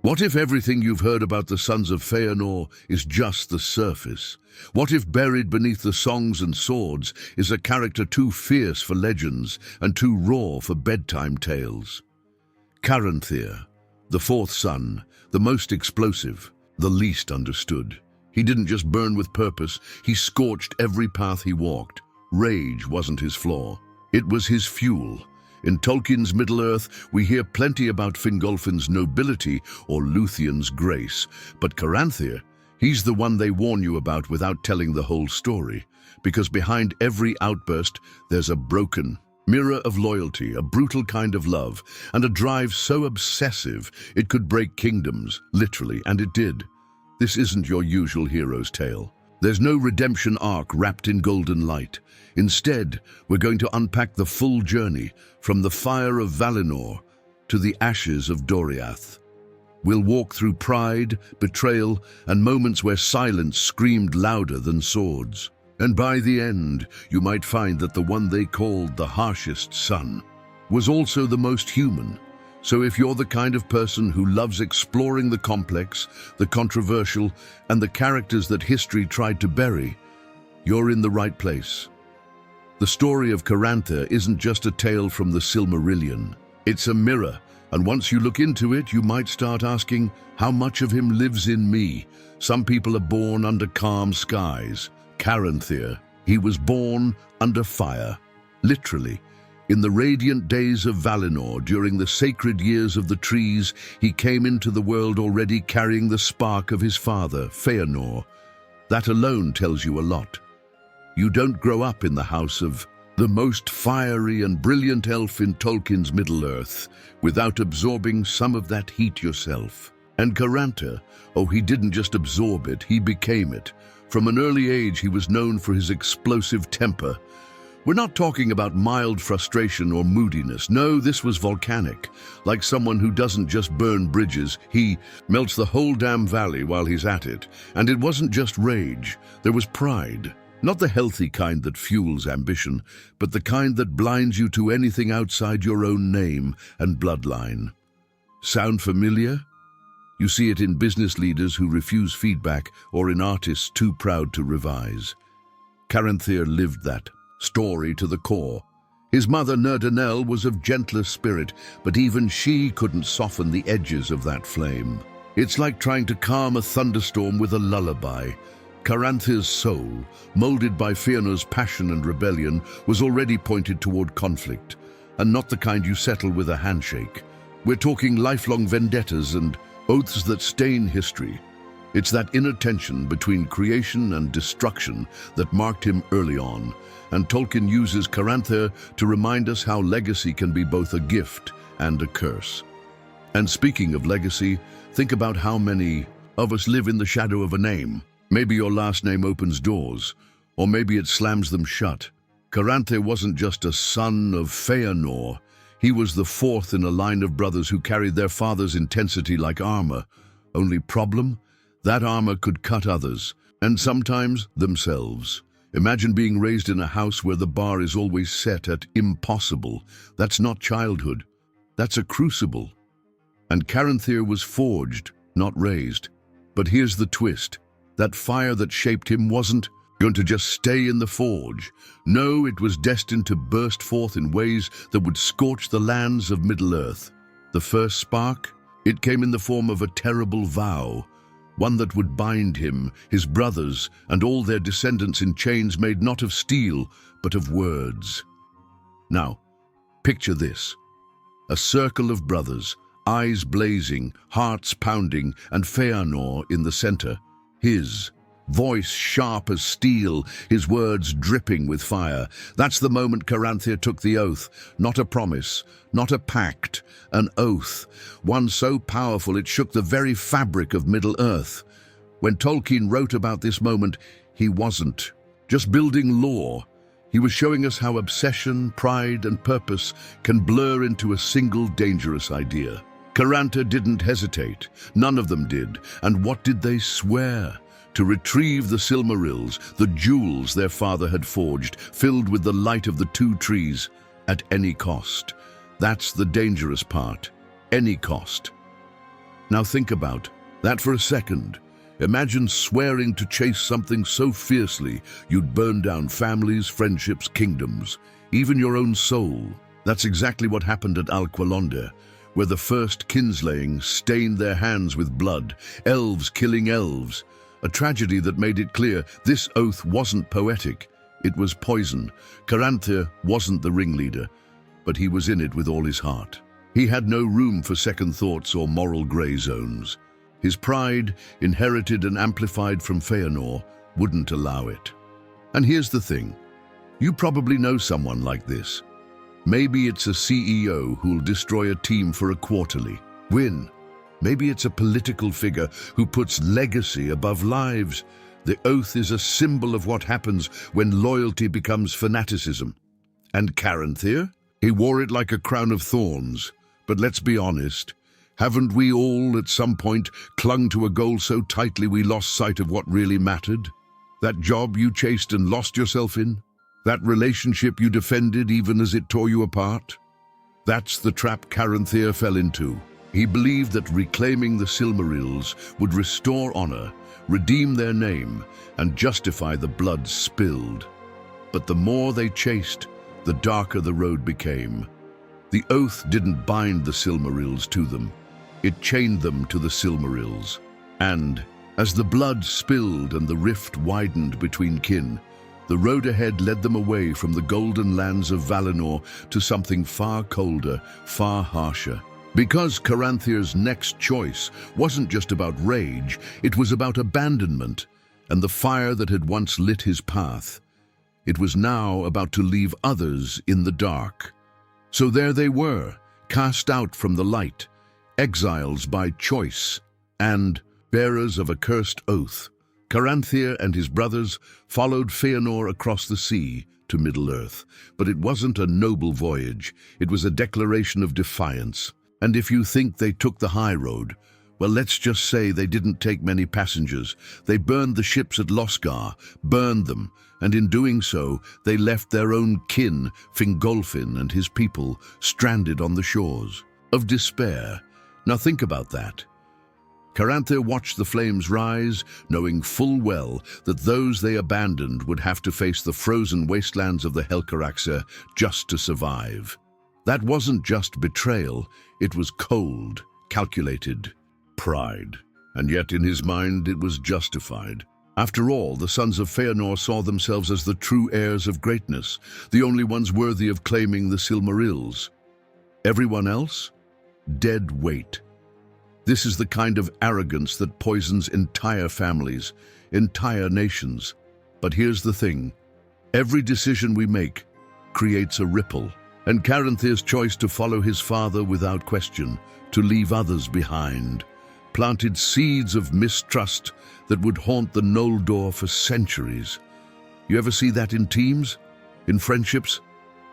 What if everything you've heard about the sons of Fëanor is just the surface? What if buried beneath the songs and swords is a character too fierce for legends and too raw for bedtime tales? Caranthir, the fourth son, the most explosive, the least understood. He didn't just burn with purpose, he scorched every path he walked. Rage wasn't his flaw, it was his fuel. In Tolkien's Middle-earth, we hear plenty about Fingolfin's nobility or Lúthien's grace, but Caranthir, he's the one they warn you about without telling the whole story, because behind every outburst there's a broken mirror of loyalty, a brutal kind of love, and a drive so obsessive it could break kingdoms, literally, and it did. This isn't your usual hero's tale. There's no redemption arc wrapped in golden light. Instead, we're going to unpack the full journey, from the fire of Valinor to the ashes of Doriath. We'll walk through pride, betrayal, and moments where silence screamed louder than swords. And by the end, you might find that the one they called the harshest son was also the most human. So if you're the kind of person who loves exploring the complex, the controversial, and the characters that history tried to bury, you're in the right place. The story of Caranthir isn't just a tale from the Silmarillion. It's a mirror, and once you look into it, you might start asking, how much of him lives in me? Some people are born under calm skies. Caranthir, he was born under fire, literally. In the radiant days of Valinor, during the sacred years of the trees, he came into the world already carrying the spark of his father, Fëanor. That alone tells you a lot. You don't grow up in the house of the most fiery and brilliant elf in Tolkien's Middle-earth without absorbing some of that heat yourself. And Caranthir, oh, he didn't just absorb it, he became it. From an early age, he was known for his explosive temper. We're not talking about mild frustration or moodiness. No, this was volcanic. Like someone who doesn't just burn bridges, he melts the whole damn valley while he's at it. And it wasn't just rage, there was pride. Not the healthy kind that fuels ambition, but the kind that blinds you to anything outside your own name and bloodline. Sound familiar? You see it in business leaders who refuse feedback or in artists too proud to revise. Caranthir lived that story to the core. His mother, Nerdanel, was of gentler spirit, but even she couldn't soften the edges of that flame. It's like trying to calm a thunderstorm with a lullaby. Caranthir's soul, molded by Fëanor's passion and rebellion, was already pointed toward conflict, and not the kind you settle with a handshake. We're talking lifelong vendettas and oaths that stain history. It's that inner tension between creation and destruction that marked him early on, and Tolkien uses Caranthir to remind us how legacy can be both a gift and a curse. And speaking of legacy, think about how many of us live in the shadow of a name. Maybe your last name opens doors, or maybe it slams them shut. Caranthir wasn't just a son of Fëanor, he was the fourth in a line of brothers who carried their father's intensity like armor. Only problem? That armor could cut others, and sometimes themselves. Imagine being raised in a house where the bar is always set at impossible. That's not childhood, that's a crucible. And Caranthir was forged, not raised. But here's the twist. That fire that shaped him wasn't going to just stay in the forge. No, it was destined to burst forth in ways that would scorch the lands of Middle-earth. The first spark? It came in the form of a terrible vow, one that would bind him, his brothers, and all their descendants in chains made not of steel, but of words. Now, picture this. A circle of brothers, eyes blazing, hearts pounding, and Fëanor in the center. His voice sharp as steel, his words dripping with fire. That's the moment Caranthir took the oath. Not a promise, not a pact, an oath. One so powerful it shook the very fabric of Middle-earth. When Tolkien wrote about this moment, he wasn't just building lore. He was showing us how obsession, pride, and purpose can blur into a single dangerous idea. Caranthir didn't hesitate. None of them did. And what did they swear? To retrieve the Sylmerils, the jewels their father had forged, filled with the light of the two trees, at any cost. That's the dangerous part. Any cost. Now think about that for a second. Imagine swearing to chase something so fiercely you'd burn down families, friendships, kingdoms, even your own soul. That's exactly what happened at Alqualondë, where the first kinslaying stained their hands with blood, elves killing elves. A tragedy that made it clear this oath wasn't poetic, it was poison. Caranthir wasn't the ringleader, but he was in it with all his heart. He had no room for second thoughts or moral grey zones. His pride, inherited and amplified from Fëanor, wouldn't allow it. And here's the thing. You probably know someone like this. Maybe it's a CEO who'll destroy a team for a quarterly win. Maybe it's a political figure who puts legacy above lives. The oath is a symbol of what happens when loyalty becomes fanaticism. And Caranthir? He wore it like a crown of thorns. But let's be honest. Haven't we all, at some point, clung to a goal so tightly we lost sight of what really mattered? That job you chased and lost yourself in? That relationship you defended even as it tore you apart? That's the trap Caranthir fell into. He believed that reclaiming the Sylmerils would restore honor, redeem their name, and justify the blood spilled. But the more they chased, the darker the road became. The oath didn't bind the Sylmerils to them. It chained them to the Sylmerils. And, as the blood spilled and the rift widened between kin, the road ahead led them away from the golden lands of Valinor to something far colder, far harsher. Because Caranthir's next choice wasn't just about rage, it was about abandonment, and the fire that had once lit his path. It was now about to leave others in the dark. So there they were, cast out from the light, exiles by choice, and bearers of a cursed oath. Caranthir and his brothers followed Fëanor across the sea to Middle-earth. But it wasn't a noble voyage, it was a declaration of defiance. And if you think they took the high road, well, let's just say they didn't take many passengers. They burned the ships at Losgar, burned them, and in doing so, they left their own kin, Fingolfin and his people, stranded on the shores of despair. Now think about that. Caranthir watched the flames rise, knowing full well that those they abandoned would have to face the frozen wastelands of the Helcaraxë just to survive. That wasn't just betrayal, it was cold, calculated pride. And yet in his mind it was justified. After all, the sons of Fëanor saw themselves as the true heirs of greatness, the only ones worthy of claiming the Sylmerils. Everyone else? Dead weight. This is the kind of arrogance that poisons entire families, entire nations. But here's the thing. Every decision we make creates a ripple. And Caranthir's choice to follow his father without question, to leave others behind, planted seeds of mistrust that would haunt the Noldor for centuries. You ever see that in teams? In friendships?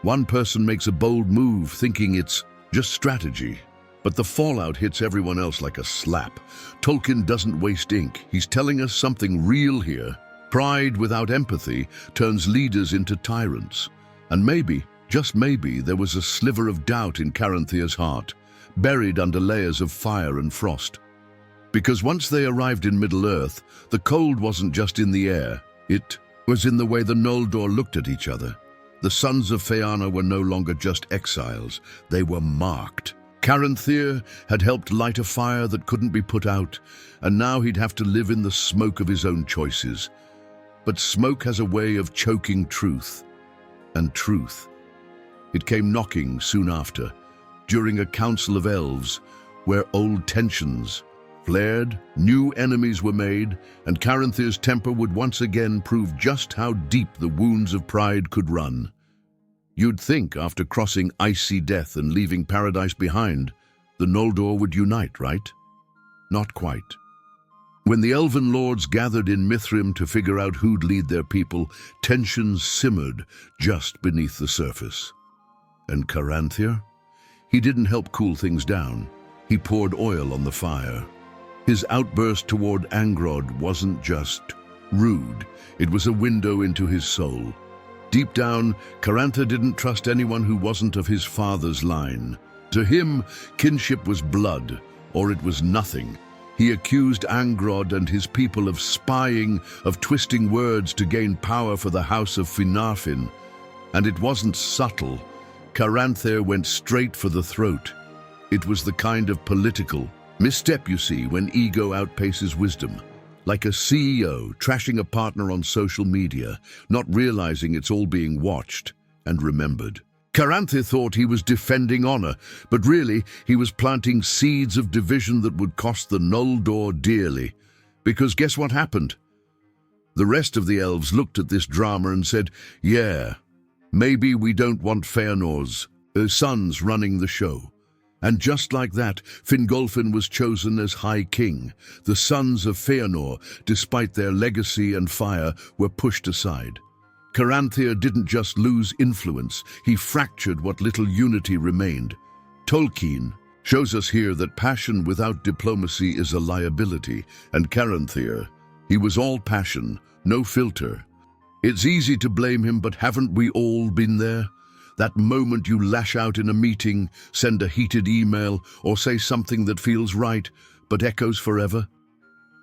One person makes a bold move thinking it's just strategy, but the fallout hits everyone else like a slap. Tolkien doesn't waste ink. He's telling us something real here. Pride without empathy turns leaders into tyrants. And maybe, just maybe, there was a sliver of doubt in Caranthir's heart, buried under layers of fire and frost. Because once they arrived in Middle-earth, the cold wasn't just in the air, it was in the way the Noldor looked at each other. The sons of Fëanor were no longer just exiles, they were marked. Caranthir had helped light a fire that couldn't be put out, and now he'd have to live in the smoke of his own choices. But smoke has a way of choking truth, and truth. It came knocking soon after, during a Council of Elves, where old tensions flared, new enemies were made, and Caranthir's temper would once again prove just how deep the wounds of pride could run. You'd think, after crossing icy death and leaving paradise behind, the Noldor would unite, right? Not quite. When the elven lords gathered in Mithrim to figure out who'd lead their people, tensions simmered just beneath the surface. And Caranthir? He didn't help cool things down. He poured oil on the fire. His outburst toward Angrod wasn't just rude. It was a window into his soul. Deep down, Caranthir didn't trust anyone who wasn't of his father's line. To him, kinship was blood, or it was nothing. He accused Angrod and his people of spying, of twisting words to gain power for the House of Finarfin. And it wasn't subtle. Caranthir went straight for the throat. It was the kind of political misstep you see when ego outpaces wisdom. Like a CEO trashing a partner on social media, not realizing it's all being watched and remembered. Caranthir thought he was defending honor, but really he was planting seeds of division that would cost the Noldor dearly. Because guess what happened? The rest of the elves looked at this drama and said, yeah, maybe we don't want Fëanor's sons running the show. And just like that, Fingolfin was chosen as High King. The sons of Fëanor, despite their legacy and fire, were pushed aside. Caranthir didn't just lose influence, he fractured what little unity remained. Tolkien shows us here that passion without diplomacy is a liability, and Caranthir, he was all passion, no filter. It's easy to blame him, but haven't we all been there? That moment you lash out in a meeting, send a heated email, or say something that feels right, but echoes forever?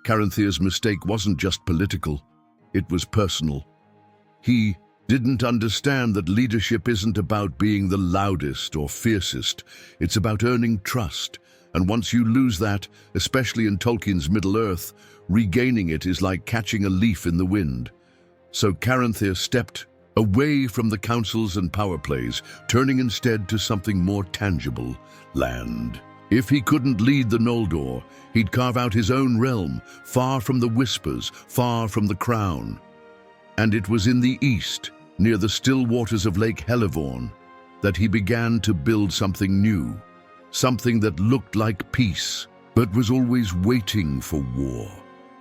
Caranthir's mistake wasn't just political, it was personal. He didn't understand that leadership isn't about being the loudest or fiercest. It's about earning trust. And once you lose that, especially in Tolkien's Middle-earth, regaining it is like catching a leaf in the wind. So Caranthir stepped away from the councils and power plays, turning instead to something more tangible, land. If he couldn't lead the Noldor, he'd carve out his own realm, far from the whispers, far from the crown. And it was in the east, near the still waters of Lake Helivorn, that he began to build something new, something that looked like peace, but was always waiting for war.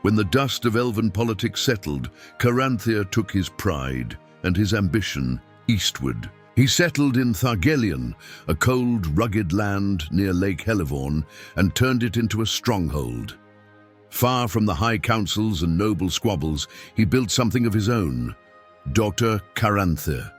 When the dust of elven politics settled, Caranthir took his pride and his ambition eastward. He settled in Thargelion, a cold, rugged land near Lake Helivorn, and turned it into a stronghold. Far from the high councils and noble squabbles, he built something of his own, Dr. Caranthir.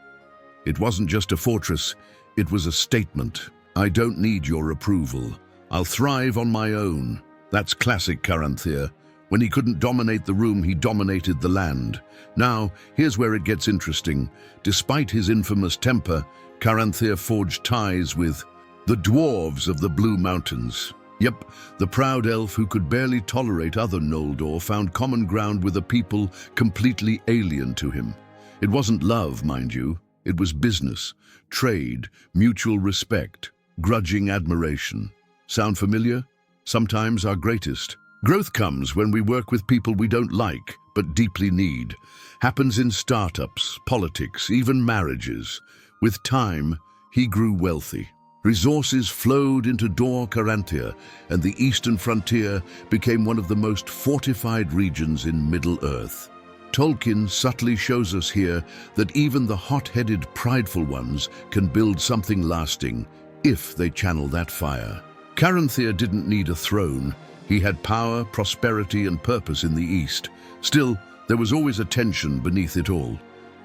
It wasn't just a fortress, it was a statement. I don't need your approval. I'll thrive on my own. That's classic Caranthir. When he couldn't dominate the room, he dominated the land. Now, here's where it gets interesting. Despite his infamous temper, Caranthir forged ties with the dwarves of the Blue Mountains. Yep, the proud elf who could barely tolerate other Noldor found common ground with a people completely alien to him. It wasn't love, mind you. It was business, trade, mutual respect, grudging admiration. Sound familiar? Sometimes our greatest growth comes when we work with people we don't like, but deeply need. Happens in startups, politics, even marriages. With time, he grew wealthy. Resources flowed into Dor Caranthir, and the eastern frontier became one of the most fortified regions in Middle-earth. Tolkien subtly shows us here that even the hot-headed, prideful ones can build something lasting if they channel that fire. Caranthir didn't need a throne. He had power, prosperity, and purpose in the east. Still, there was always a tension beneath it all.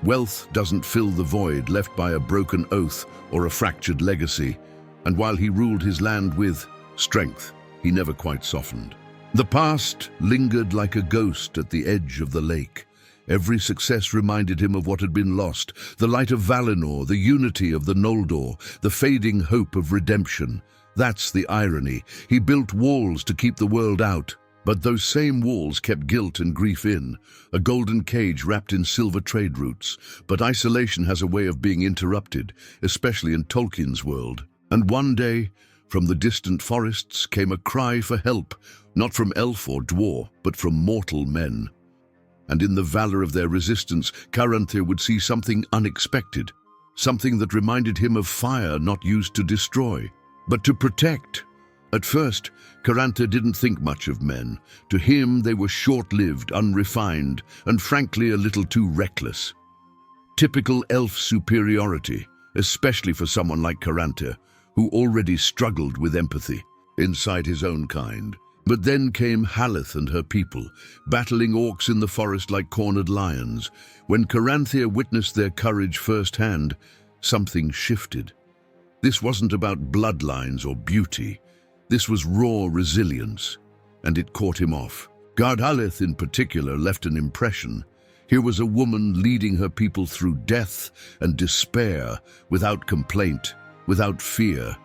Wealth doesn't fill the void left by a broken oath or a fractured legacy. And while he ruled his land with strength, he never quite softened. The past lingered like a ghost at the edge of the lake. Every success reminded him of what had been lost, the light of Valinor, the unity of the Noldor, the fading hope of redemption. That's the irony. He built walls to keep the world out, but those same walls kept guilt and grief in, a golden cage wrapped in silver trade routes. But isolation has a way of being interrupted, especially in Tolkien's world. And one day, from the distant forests came a cry for help, not from elf or dwarf, but from mortal men. And in the valor of their resistance, Caranthir would see something unexpected, something that reminded him of fire not used to destroy, but to protect. At first, Caranthir didn't think much of men. To him, they were short-lived, unrefined, and frankly a little too reckless. Typical elf superiority, especially for someone like Caranthir, who already struggled with empathy inside his own kind. But then came Halith and her people, battling orcs in the forest like cornered lions. When Caranthir witnessed their courage firsthand, something shifted. This wasn't about bloodlines or beauty. This was raw resilience, and it caught him off. Halith in particular left an impression. Here was a woman leading her people through death and despair, without complaint, without fear.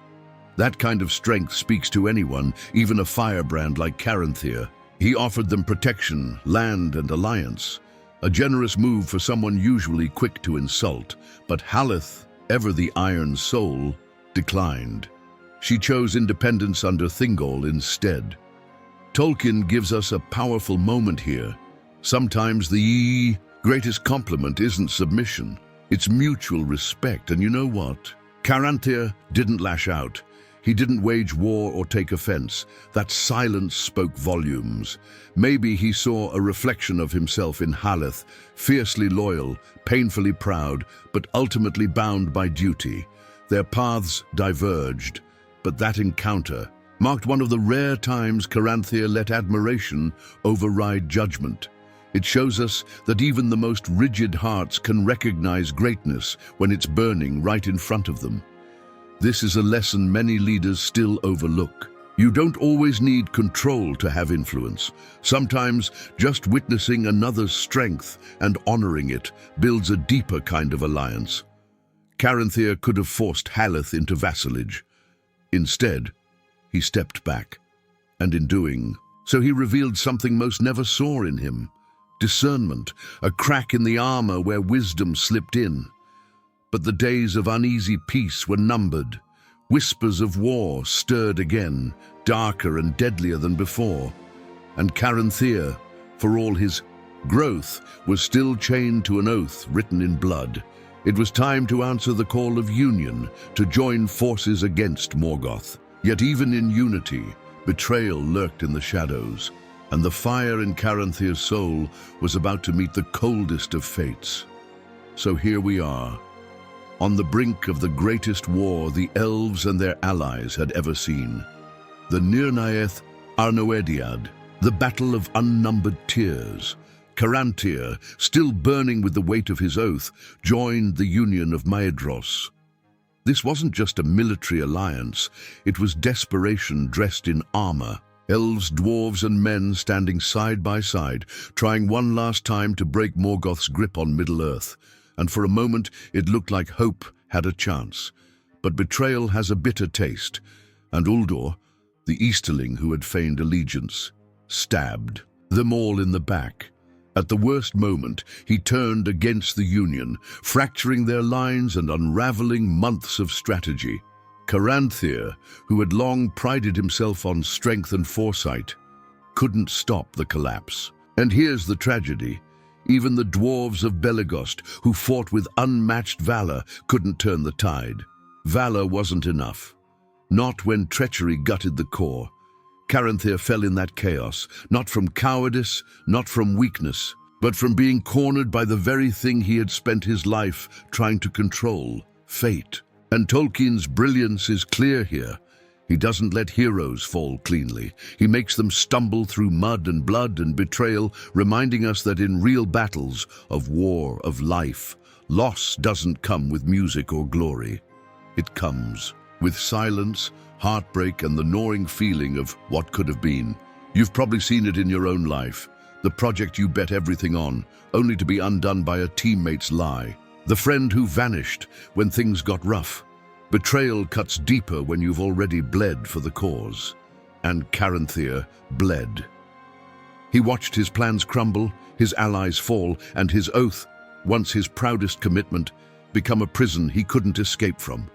That kind of strength speaks to anyone, even a firebrand like Caranthir. He offered them protection, land, and alliance. A generous move for someone usually quick to insult, but Halith, ever the iron soul, declined. She chose independence under Thingol instead. Tolkien gives us a powerful moment here. Sometimes the greatest compliment isn't submission, it's mutual respect. And you know what? Caranthir didn't lash out. He didn't wage war or take offense. That silence spoke volumes. Maybe he saw a reflection of himself in Halith, fiercely loyal, painfully proud, but ultimately bound by duty. Their paths diverged, but that encounter marked one of the rare times Caranthir let admiration override judgment. It shows us that even the most rigid hearts can recognize greatness when it's burning right in front of them. This is a lesson many leaders still overlook. You don't always need control to have influence. Sometimes just witnessing another's strength and honoring it builds a deeper kind of alliance. Caranthir could have forced Halith into vassalage. Instead, he stepped back, and in doing so he revealed something most never saw in him. Discernment, a crack in the armor where wisdom slipped in. But the days of uneasy peace were numbered. Whispers of war stirred again, darker and deadlier than before. And Caranthir, for all his growth, was still chained to an oath written in blood. It was time to answer the call of union, to join forces against Morgoth. Yet even in unity, betrayal lurked in the shadows, and the fire in Caranthir's soul was about to meet the coldest of fates. So here we are, on the brink of the greatest war the elves and their allies had ever seen. The Nirnaeth Arnoediad, the battle of unnumbered tears. Caranthir, still burning with the weight of his oath, joined the Union of Madros. This wasn't just a military alliance, it was desperation dressed in armor. Elves, dwarves, and men standing side by side, trying one last time to break Morgoth's grip on Middle-earth. And for a moment, it looked like hope had a chance. But betrayal has a bitter taste, and Uldor, the Easterling who had feigned allegiance, stabbed them all in the back. At the worst moment, he turned against the Union, fracturing their lines and unraveling months of strategy. Caranthir, who had long prided himself on strength and foresight, couldn't stop the collapse. And here's the tragedy. Even the dwarves of Belegost, who fought with unmatched valor, couldn't turn the tide. Valor wasn't enough. Not when treachery gutted the core. Caranthir fell in that chaos, not from cowardice, not from weakness, but from being cornered by the very thing he had spent his life trying to control, fate. And Tolkien's brilliance is clear here. He doesn't let heroes fall cleanly. He makes them stumble through mud and blood and betrayal, reminding us that in real battles of war, of life, loss doesn't come with music or glory. It comes with silence, heartbreak, and the gnawing feeling of what could have been. You've probably seen it in your own life. The project you bet everything on, only to be undone by a teammate's lie. The friend who vanished when things got rough. Betrayal cuts deeper when you've already bled for the cause. And Caranthir bled. He watched his plans crumble, his allies fall, and his oath, once his proudest commitment, become a prison he couldn't escape from.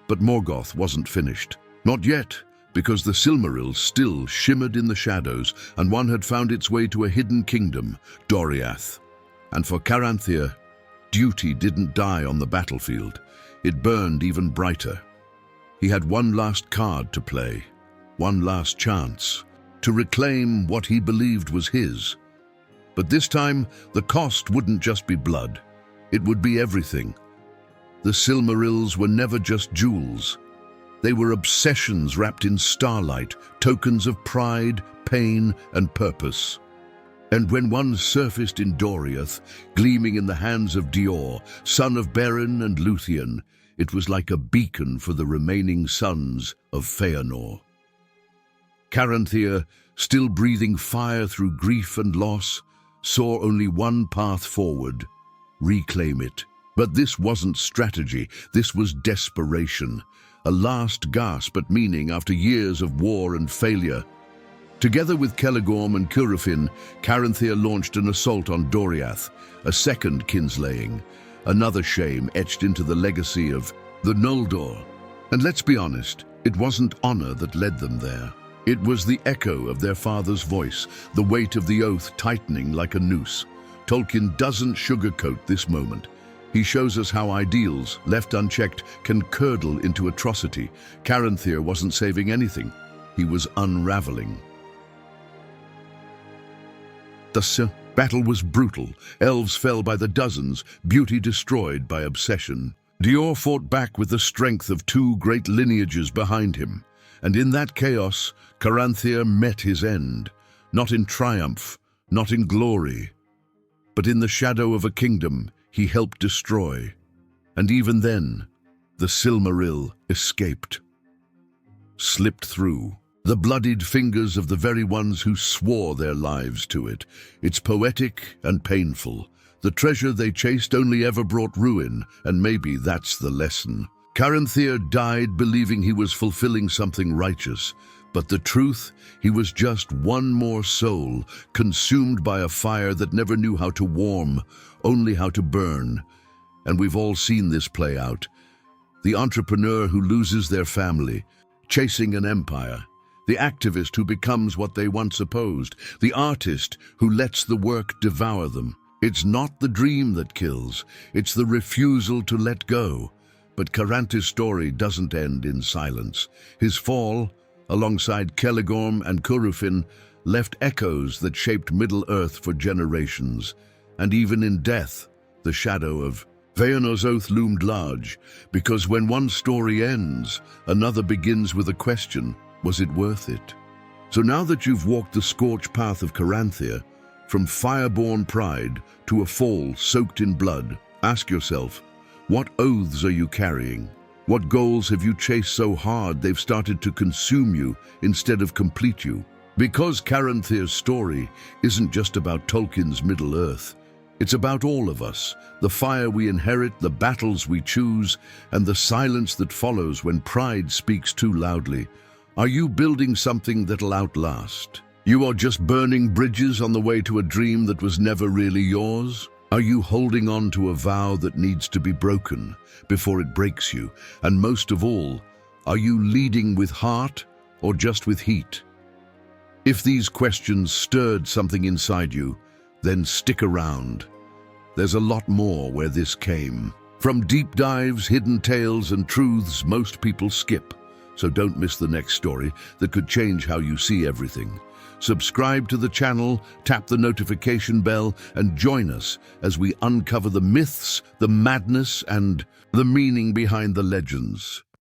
But Morgoth wasn't finished. Not yet, because the Sylmerils still shimmered in the shadows, and one had found its way to a hidden kingdom, Doriath. And for Caranthir, duty didn't die on the battlefield. It burned even brighter. He had one last card to play, one last chance, to reclaim what he believed was his. But this time, the cost wouldn't just be blood. It would be everything. The Sylmerils were never just jewels. They were obsessions wrapped in starlight, tokens of pride, pain, and purpose. And when one surfaced in Doriath, gleaming in the hands of Dior, son of Beren and Luthien, it was like a beacon for the remaining sons of Fëanor. Caranthir, still breathing fire through grief and loss, saw only one path forward: reclaim it. But this wasn't strategy, this was desperation. A last gasp at meaning after years of war and failure. Together with Celegorm and Curufin, Caranthir launched an assault on Doriath, a second kinslaying, another shame etched into the legacy of the Noldor. And let's be honest, it wasn't honor that led them there. It was the echo of their father's voice, the weight of the oath tightening like a noose. Tolkien doesn't sugarcoat this moment. He shows us how ideals, left unchecked, can curdle into atrocity. Caranthir wasn't saving anything. He was unraveling. The battle was brutal. Elves fell by the dozens, beauty destroyed by obsession. Dior fought back with the strength of two great lineages behind him. And in that chaos, Caranthir met his end. Not in triumph, not in glory, but in the shadow of a kingdom he helped destroy. And even then, the Sylmeril escaped. Slipped through. The bloodied fingers of the very ones who swore their lives to it. It's poetic and painful. The treasure they chased only ever brought ruin, and maybe that's the lesson. Caranthir died believing he was fulfilling something righteous, but the truth, he was just one more soul, consumed by a fire that never knew how to warm, only how to burn. And we've all seen this play out. The entrepreneur who loses their family, chasing an empire. The activist who becomes what they once opposed. The artist who lets the work devour them. It's not the dream that kills, it's the refusal to let go. But Caranthir's story doesn't end in silence. His fall, alongside Celegorm and Curufin, left echoes that shaped Middle-earth for generations. And even in death, the shadow of Fëanor's oath loomed large, because when one story ends, another begins with a question: was it worth it? So now that you've walked the scorched path of Caranthir, from fireborn pride to a fall soaked in blood, ask yourself, what oaths are you carrying? What goals have you chased so hard they've started to consume you instead of complete you? Because Caranthir's story isn't just about Tolkien's Middle-earth. It's about all of us, the fire we inherit, the battles we choose, and the silence that follows when pride speaks too loudly. Are you building something that'll outlast? You are just burning bridges on the way to a dream that was never really yours? Are you holding on to a vow that needs to be broken before it breaks you? And most of all, are you leading with heart or just with heat? If these questions stirred something inside you, then stick around. There's a lot more where this came. From deep dives, hidden tales, and truths most people skip. So don't miss the next story that could change how you see everything. Subscribe to the channel, tap the notification bell, and join us as we uncover the myths, the madness, and the meaning behind the legends.